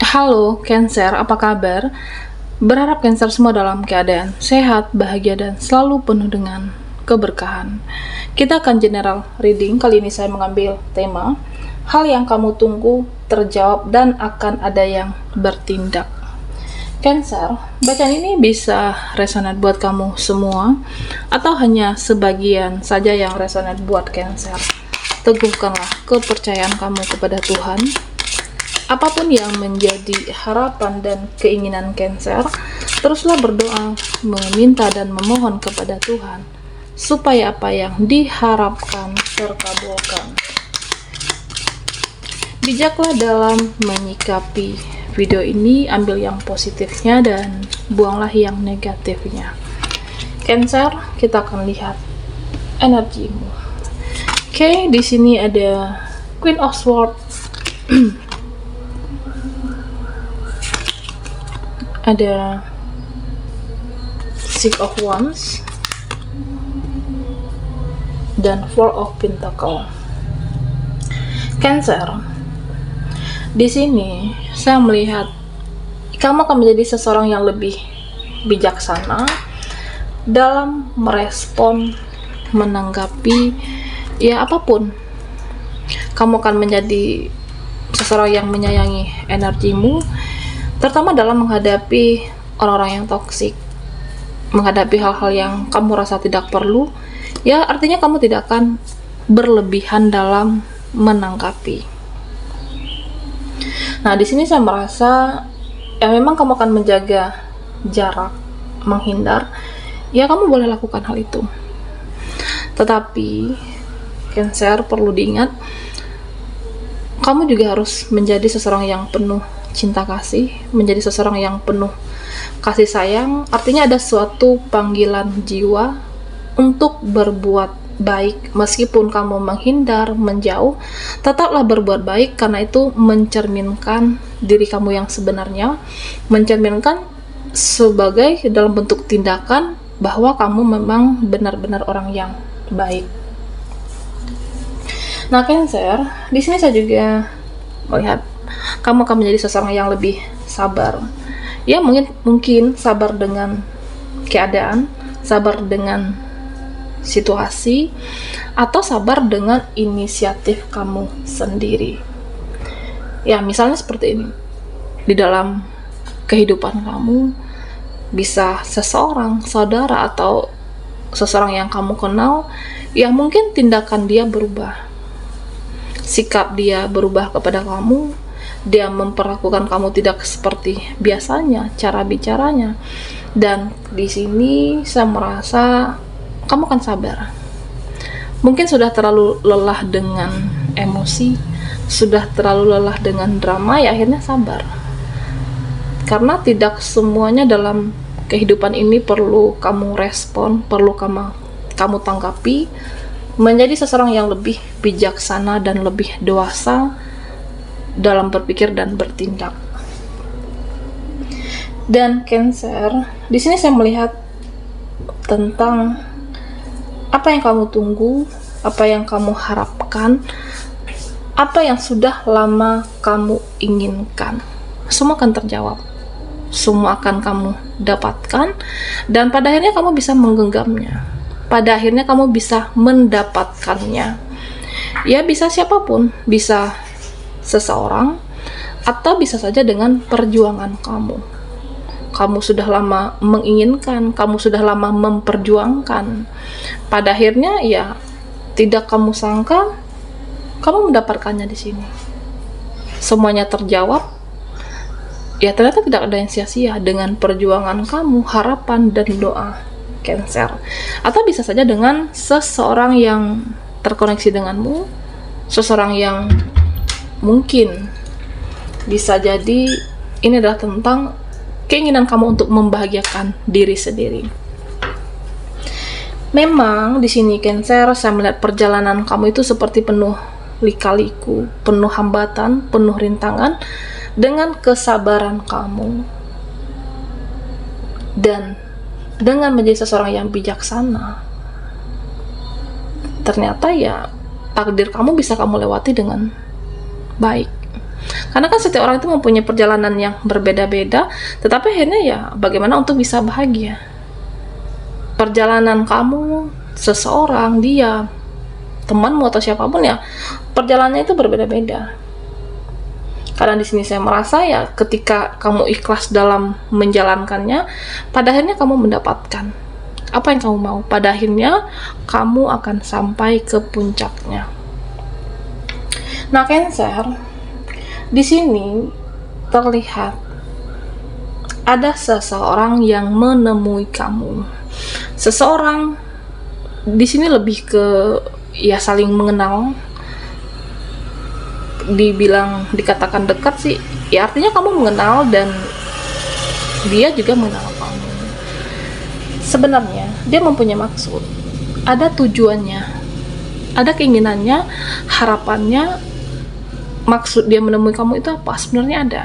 Halo Cancer, apa kabar? Berharap Cancer semua dalam keadaan sehat, bahagia, dan selalu penuh dengan keberkahan. Kita akan general reading. Kali ini saya mengambil tema hal yang kamu tunggu terjawab dan akan ada yang bertindak. Cancer, bacaan ini bisa resonate buat kamu semua atau hanya sebagian saja yang resonate buat Cancer. Teguhkanlah kepercayaan kamu kepada Tuhan. Apapun yang menjadi harapan dan keinginan Cancer, teruslah berdoa, meminta dan memohon kepada Tuhan, supaya apa yang diharapkan terkabulkan. Bijaklah dalam menyikapi video ini, ambil yang positifnya dan buanglah yang negatifnya. Cancer, kita akan lihat energimu. Oke, di sini ada Queen of Swords. Ada Six of Wands dan Four of Pentacles. Cancer, di sini saya melihat kamu akan menjadi seseorang yang lebih bijaksana dalam merespon, menanggapi ya apapun. Kamu akan menjadi seseorang yang menyayangi energimu, terutama dalam menghadapi orang-orang yang toksik, menghadapi hal-hal yang kamu rasa tidak perlu. Ya, artinya kamu tidak akan berlebihan dalam menanggapi. Nah, di sini saya merasa ya memang kamu akan menjaga jarak, menghindar. Ya, kamu boleh lakukan hal itu. Tetapi Cancer, perlu diingat, kamu juga harus menjadi seseorang yang penuh cinta kasih, menjadi seseorang yang penuh kasih sayang. Artinya ada suatu panggilan jiwa untuk berbuat baik. Meskipun kamu menghindar, menjauh, tetaplah berbuat baik, karena itu mencerminkan diri kamu yang sebenarnya, mencerminkan sebagai dalam bentuk tindakan bahwa kamu memang benar-benar orang yang baik. Nah, Cancer, di sini saya juga melihat kamu akan menjadi seseorang yang lebih sabar. Ya, mungkin sabar dengan keadaan, sabar dengan situasi, atau sabar dengan inisiatif kamu sendiri. Ya, misalnya seperti ini. Di dalam kehidupan kamu, bisa seseorang, saudara, atau seseorang yang kamu kenal, yang mungkin tindakan dia berubah. Sikap dia berubah kepada kamu, dia memperlakukan kamu tidak seperti biasanya, cara bicaranya. Dan di sini saya merasa kamu akan sabar. Mungkin sudah terlalu lelah dengan emosi, sudah terlalu lelah dengan drama, ya akhirnya sabar. Karena tidak semuanya dalam kehidupan ini perlu kamu respon, perlu kamu tanggapi. Menjadi seseorang yang lebih bijaksana dan lebih dewasa dalam berpikir dan bertindak. Dan Cancer, di sini saya melihat tentang apa yang kamu tunggu, apa yang kamu harapkan, apa yang sudah lama kamu inginkan. Semua akan terjawab, semua akan kamu dapatkan, dan pada akhirnya kamu bisa menggenggamnya. Pada akhirnya kamu bisa mendapatkannya. Ya, bisa siapapun, bisa seseorang, atau bisa saja dengan perjuangan kamu. Kamu sudah lama menginginkan, kamu sudah lama memperjuangkan. Pada akhirnya ya tidak kamu sangka, kamu mendapatkannya di sini. Semuanya terjawab. Ya, ternyata tidak ada yang sia-sia dengan perjuangan kamu, harapan dan doa Cancer. Atau bisa saja dengan seseorang yang terkoneksi denganmu, seseorang yang mungkin bisa jadi ini adalah tentang keinginan kamu untuk membahagiakan diri sendiri. Memang di sini Cancer, saya melihat perjalanan kamu itu seperti penuh lika-liku, penuh hambatan, penuh rintangan. Dengan kesabaran kamu dan dengan menjadi seseorang yang bijaksana, ternyata ya takdir kamu bisa kamu lewati dengan baik. Karena kan setiap orang itu mempunyai perjalanan yang berbeda-beda, tetapi akhirnya ya bagaimana untuk bisa bahagia. Perjalanan kamu, seseorang, dia, temanmu atau siapapun ya, perjalanannya itu berbeda-beda. Karena di sini saya merasa ya ketika kamu ikhlas dalam menjalankannya, pada akhirnya kamu mendapatkan apa yang kamu mau. Pada akhirnya kamu akan sampai ke puncaknya. Nah, Cancer, di sini terlihat ada seseorang yang menemui kamu. Seseorang di sini lebih ke ya saling mengenal. Dikatakan dekat sih, ya artinya kamu mengenal dan dia juga mengenal kamu. Sebenarnya dia mempunyai maksud, ada tujuannya, ada keinginannya, harapannya. Maksud dia menemui kamu itu apa? Sebenarnya ada.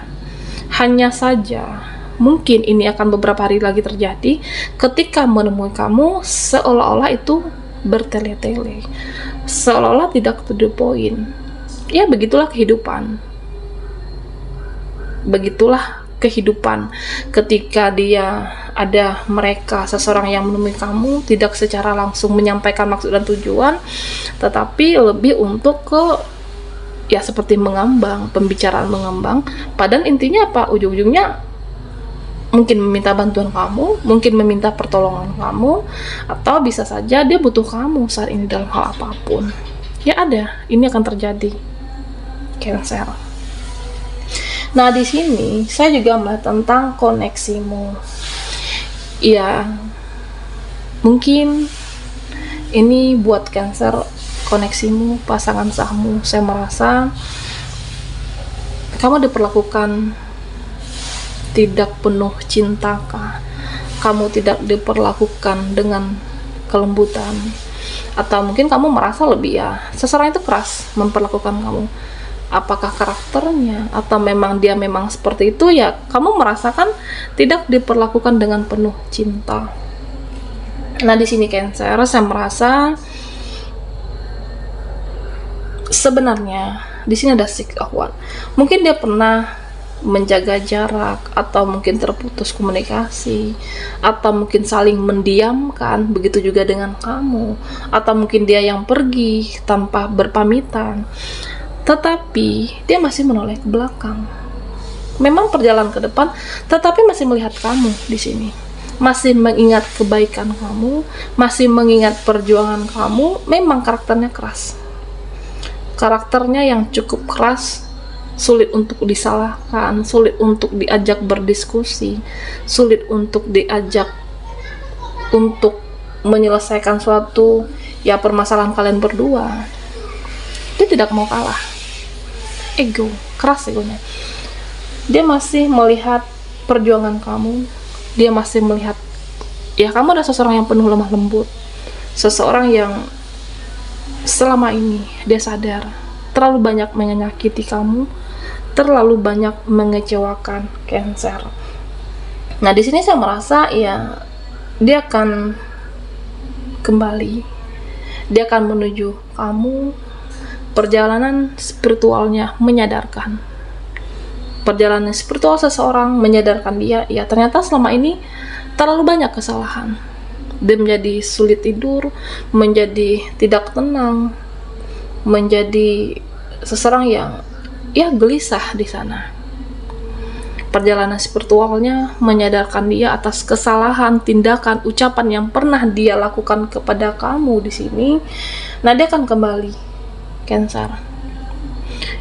Hanya saja mungkin ini akan beberapa hari lagi terjadi. Ketika menemui kamu, seolah-olah itu bertele-tele, seolah-olah tidak to the point. Ya begitulah kehidupan. Begitulah kehidupan. Ketika mereka seseorang yang menemui kamu, tidak secara langsung menyampaikan maksud dan tujuan, tetapi lebih untuk ke ya seperti mengambang, pembicaraan mengambang. Padahal intinya apa? Ujung-ujungnya mungkin meminta bantuan kamu, mungkin meminta pertolongan kamu, atau bisa saja dia butuh kamu saat ini dalam hal apapun. Ya ada, ini akan terjadi. Cancer. Nah, di sini saya juga melihat tentang koneksimu. Ya, mungkin ini buat Cancer, koneksimu, pasangan sahmu. Saya merasa kamu diperlakukan tidak penuh cintakah? Kamu tidak diperlakukan dengan kelembutan, atau mungkin kamu merasa lebih ya seseorang itu keras memperlakukan kamu. Apakah karakternya atau memang dia memang seperti itu, ya kamu merasakan tidak diperlakukan dengan penuh cinta. Nah, di sini Cancer, saya merasa sebenarnya di sini ada 6 of Wands. Mungkin dia pernah menjaga jarak, atau mungkin terputus komunikasi, atau mungkin saling mendiamkan. Begitu juga dengan kamu, atau mungkin dia yang pergi tanpa berpamitan. Tetapi dia masih menoleh ke belakang. Memang perjalanan ke depan, tetapi masih melihat kamu di sini. Masih mengingat kebaikan kamu, masih mengingat perjuangan kamu. Memang karakternya keras. Karakternya yang cukup keras, sulit untuk disalahkan, sulit untuk diajak berdiskusi, sulit untuk diajak untuk menyelesaikan suatu ya permasalahan kalian berdua. Dia tidak mau kalah. Ego, keras egonya. Dia masih melihat perjuangan kamu. Dia masih melihat ya kamu adalah seseorang yang penuh lemah lembut, seseorang yang selama ini dia sadar terlalu banyak menyakiti kamu, terlalu banyak mengecewakan Cancer. Nah, di sini saya merasa ya dia akan kembali, dia akan menuju kamu. Perjalanan spiritualnya menyadarkan, perjalanan spiritual seseorang menyadarkan dia, ya ternyata selama ini terlalu banyak kesalahan. Dia menjadi sulit tidur, menjadi tidak tenang, menjadi seseorang yang ya gelisah di sana. Perjalanan spiritualnya menyadarkan dia atas kesalahan, tindakan, ucapan yang pernah dia lakukan kepada kamu di sini. Nah, dia akan kembali, Cancer.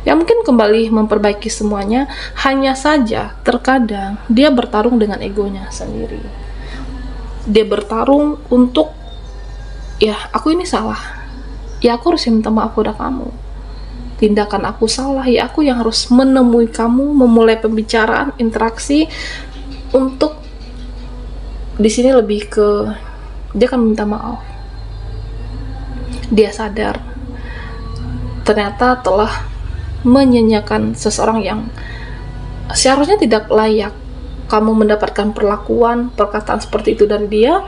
Ya mungkin kembali memperbaiki semuanya, hanya saja terkadang dia bertarung dengan egonya sendiri. Dia bertarung untuk ya aku ini salah, ya aku harus minta maaf pada kamu. Tindakan aku salah, ya aku yang harus menemui kamu, memulai pembicaraan, interaksi. Untuk di sini lebih ke dia akan minta maaf. Dia sadar ternyata telah menyanyiakan seseorang yang seharusnya tidak layak kamu mendapatkan perlakuan, perkataan seperti itu dari dia.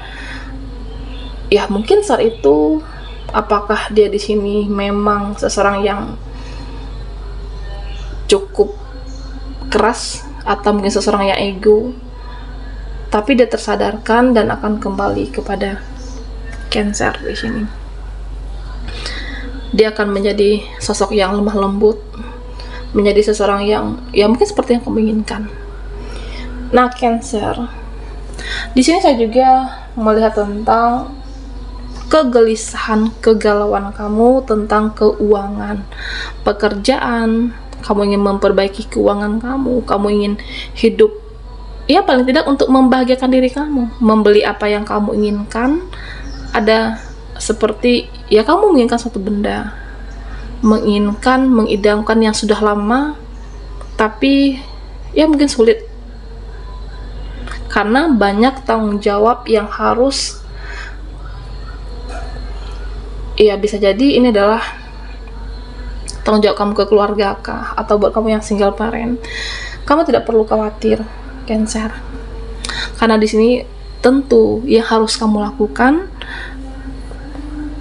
Ya mungkin saat itu apakah dia di sini memang seseorang yang cukup keras atau mungkin seseorang yang ego, tapi dia tersadarkan dan akan kembali kepada Cancer di sini. Dia akan menjadi sosok yang lemah lembut, menjadi seseorang yang ya mungkin seperti yang kamu inginkan. Nah, Cancer, di sini saya juga melihat tentang kegelisahan, kegalauan kamu tentang keuangan, pekerjaan. Kamu ingin memperbaiki keuangan kamu ingin hidup, ya paling tidak untuk membahagiakan diri kamu, membeli apa yang kamu inginkan. Ada seperti, ya kamu menginginkan suatu benda, menginginkan, mengidamkan yang sudah lama, tapi ya mungkin sulit karena banyak tanggung jawab yang harus, ya bisa jadi ini adalah tanggung jawab kamu ke keluarga kah, atau buat kamu yang single parent. Kamu tidak perlu khawatir, Cancer, karena di sini tentu yang harus kamu lakukan,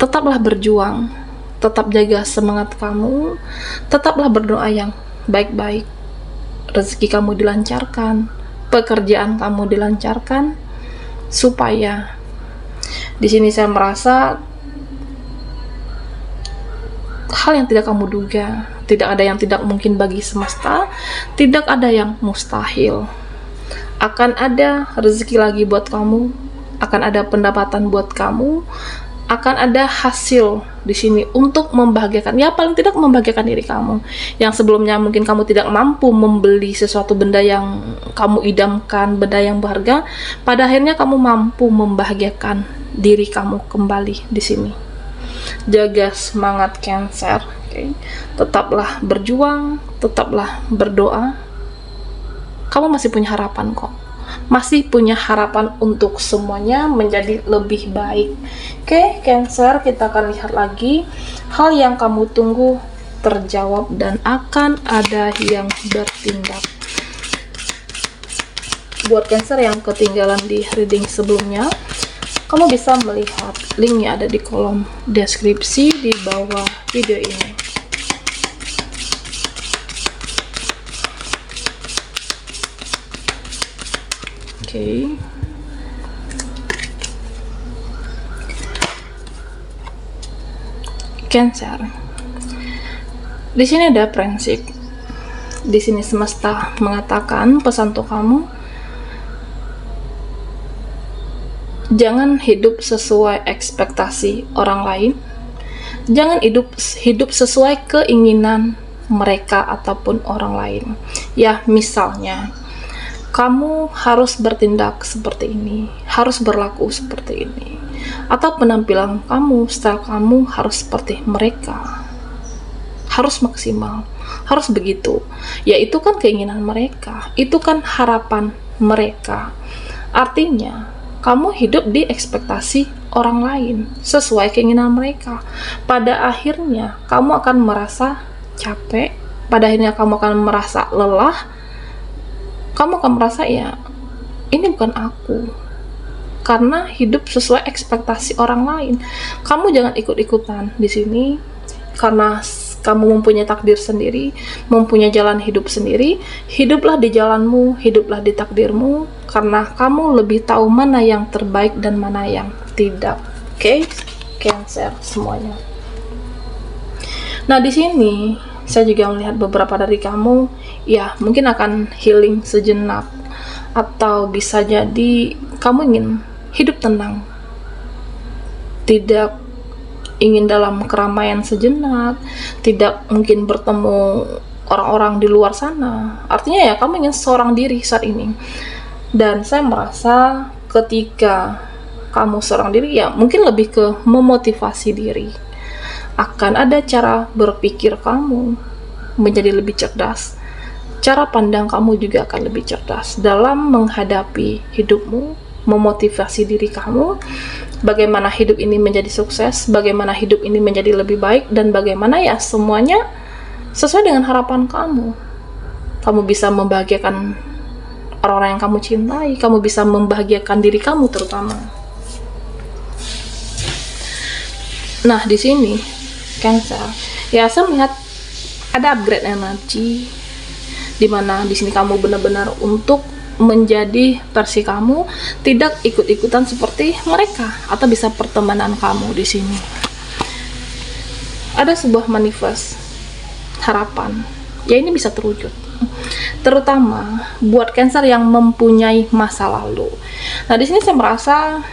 tetaplah berjuang, tetap jaga semangat kamu, tetaplah berdoa yang baik-baik, rezeki kamu dilancarkan, pekerjaan kamu dilancarkan, supaya di sini saya merasa hal yang tidak kamu duga, tidak ada yang tidak mungkin bagi semesta, tidak ada yang mustahil. Akan ada rezeki lagi buat kamu, akan ada pendapatan buat kamu, akan ada hasil di sini untuk membahagiakan, ya paling tidak membahagiakan diri kamu. Yang sebelumnya mungkin kamu tidak mampu membeli sesuatu benda yang kamu idamkan, benda yang berharga, pada akhirnya kamu mampu membahagiakan diri kamu kembali di sini. Jaga semangat, Cancer, okay? Tetaplah berjuang, tetaplah berdoa. Kamu masih punya harapan kok. Masih punya harapan untuk semuanya menjadi lebih baik. Oke, Cancer, kita akan lihat lagi hal yang kamu tunggu terjawab dan akan ada yang bertindak. Buat Cancer yang ketinggalan di reading sebelumnya, kamu bisa melihat linknya ada di kolom deskripsi di bawah video ini. Oke. Cancer. Di sini ada prinsip. Di sini semesta mengatakan pesan untuk kamu, jangan hidup sesuai ekspektasi orang lain. Jangan hidup sesuai keinginan mereka ataupun orang lain. Ya, misalnya kamu harus bertindak seperti ini, harus berlaku seperti ini, atau penampilan kamu, style kamu harus seperti mereka, harus maksimal, harus begitu. Ya itu kan keinginan mereka, itu kan harapan mereka. Artinya kamu hidup di ekspektasi orang lain sesuai keinginan mereka. Pada akhirnya kamu akan merasa capek, pada akhirnya kamu akan merasa lelah. Kamu akan merasa, ya ini bukan aku, karena hidup sesuai ekspektasi orang lain. Kamu jangan ikut-ikutan di sini, karena kamu mempunyai takdir sendiri, mempunyai jalan hidup sendiri. Hiduplah di jalanmu, hiduplah di takdirmu, karena kamu lebih tahu mana yang terbaik dan mana yang tidak. Oke, Cancer semuanya. Nah, di sini saya juga melihat beberapa dari kamu, ya mungkin akan healing sejenak, atau bisa jadi kamu ingin hidup tenang, tidak ingin dalam keramaian sejenak, tidak mungkin bertemu orang-orang di luar sana. Artinya ya kamu ingin seorang diri saat ini. Dan saya merasa ketika kamu seorang diri, ya mungkin lebih ke memotivasi diri. Akan ada cara berpikir kamu menjadi lebih cerdas, cara pandang kamu juga akan lebih cerdas dalam menghadapi hidupmu, memotivasi diri kamu, bagaimana hidup ini menjadi sukses, bagaimana hidup ini menjadi lebih baik, dan bagaimana ya semuanya sesuai dengan harapan kamu. Kamu bisa membahagiakan orang-orang yang kamu cintai, kamu bisa membahagiakan diri kamu terutama. Nah, di sini Cancer, ya saya melihat ada upgrade energi, dimana di sini kamu benar-benar untuk menjadi versi kamu, tidak ikut-ikutan seperti mereka, atau bisa pertemanan kamu di sini. Ada sebuah manifest harapan, ya ini bisa terwujud. Terutama buat Cancer yang mempunyai masa lalu. Nah, di sini saya merasa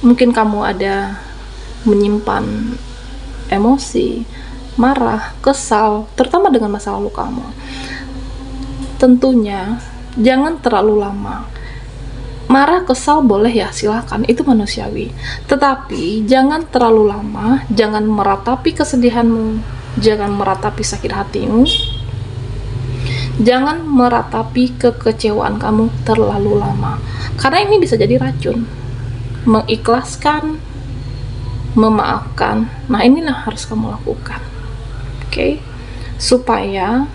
mungkin kamu ada menyimpan emosi, marah, kesal, terutama dengan masa lalu kamu. Tentunya jangan terlalu lama. Marah, kesal boleh ya, silahkan, itu manusiawi. Tetapi jangan terlalu lama, jangan meratapi kesedihanmu, jangan meratapi sakit hatimu, jangan meratapi kekecewaan kamu terlalu lama. Karena ini bisa jadi racun. Mengikhlaskan, memaafkan, nah inilah harus kamu lakukan. Oke? Supaya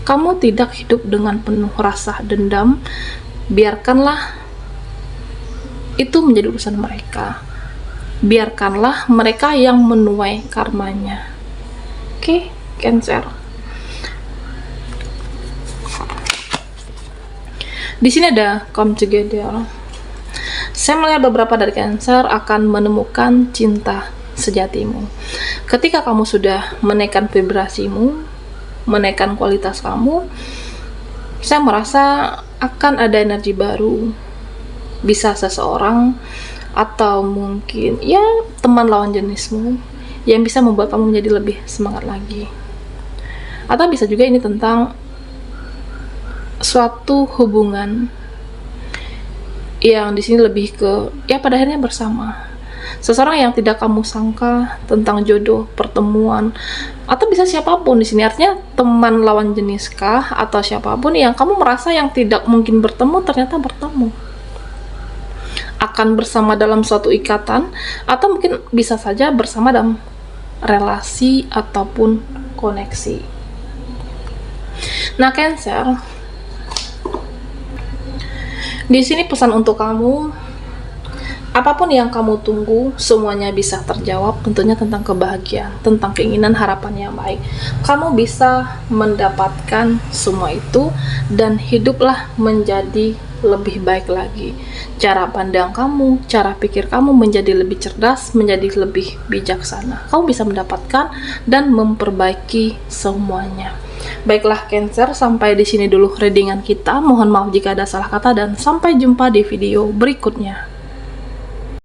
kamu tidak hidup dengan penuh rasa dendam. Biarkanlah itu menjadi urusan mereka. Biarkanlah mereka yang menuai karmanya. Oke, Cancer. Di sini ada come together. Saya melihat beberapa dari Cancer akan menemukan cinta sejatimu. Ketika kamu sudah menaikkan vibrasimu, menaikkan kualitas kamu, saya merasa akan ada energi baru. Bisa seseorang atau mungkin ya teman lawan jenismu yang bisa membuat kamu menjadi lebih semangat lagi. Atau bisa juga ini tentang suatu hubungan yang di sini lebih ke ya pada akhirnya bersama. Seseorang yang tidak kamu sangka tentang jodoh, pertemuan, atau bisa siapapun di sini, artinya teman lawan jenis kah atau siapapun yang kamu merasa yang tidak mungkin bertemu ternyata bertemu. Akan bersama dalam suatu ikatan, atau mungkin bisa saja bersama dalam relasi ataupun koneksi. Nah, Cancer, di sini pesan untuk kamu, apapun yang kamu tunggu, semuanya bisa terjawab, tentunya tentang kebahagiaan, tentang keinginan harapan yang baik. Kamu bisa mendapatkan semua itu, dan hiduplah menjadi lebih baik lagi. Cara pandang kamu, cara pikir kamu menjadi lebih cerdas, menjadi lebih bijaksana. Kamu bisa mendapatkan dan memperbaiki semuanya. Baiklah Cancer, sampai di sini dulu readingan kita. Mohon maaf jika ada salah kata dan sampai jumpa di video berikutnya.